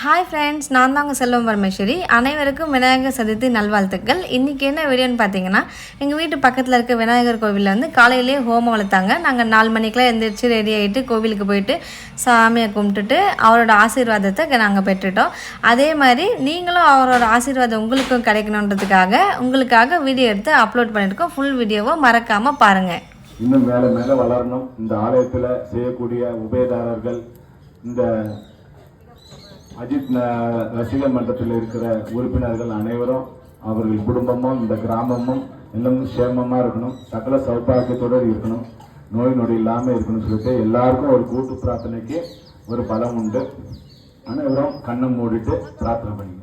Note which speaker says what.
Speaker 1: Hi friends, நான் தாங்க செல்வம் பரமேஸ்வரி. அனைவருக்கும் விநாயகர் சதுர்த்தி நல்வாழ்த்துக்கள். இன்றைக்கி என்ன வீடியோன்னு பார்த்தீங்கன்னா, எங்கள் வீட்டு பக்கத்தில் இருக்க விநாயகர் கோவிலில் வந்து காலையிலேயே ஹோமம் வளர்த்தாங்க. நாங்கள் 4 மணிக்கெலாம் எழுந்திரிச்சு ரெடி ஆகிட்டு கோவிலுக்கு போயிட்டு சாமியை கும்பிட்டுட்டு அவரோட ஆசீர்வாதத்தை நாங்கள் பெற்றுட்டோம். அதே மாதிரி நீங்களும் அவரோட ஆசீர்வாதம் உங்களுக்கும் கிடைக்கணுன்றதுக்காக உங்களுக்காக வீடியோ எடுத்து அப்லோட் பண்ணியிருக்கோம். ஃபுல் வீடியோவை மறக்காமல் பாருங்கள்.
Speaker 2: இன்னும் மேலே மேலே வளரணும். இந்த ஆலயத்தில் செய்யக்கூடிய உபயதாரர்கள், இந்த அஜித் ரசிகர் மன்றத்தில் இருக்கிற உறுப்பினர்கள் அனைவரும், அவர்கள் குடும்பமும் இந்த கிராமமும் எல்லாம் சேமமாக இருக்கணும், சகல சௌபாகியத்தோடு இருக்கணும், நோய் நொடி இல்லாமல் இருக்கணும்னு சொல்லிட்டு எல்லாருக்கும் ஒரு கூட்டு பிரார்த்தனைக்கு ஒரு பலம் உண்டு. அனைவரும் கண்ணை மூடிட்டு பிரார்த்தனை பண்ணிக்கணும்.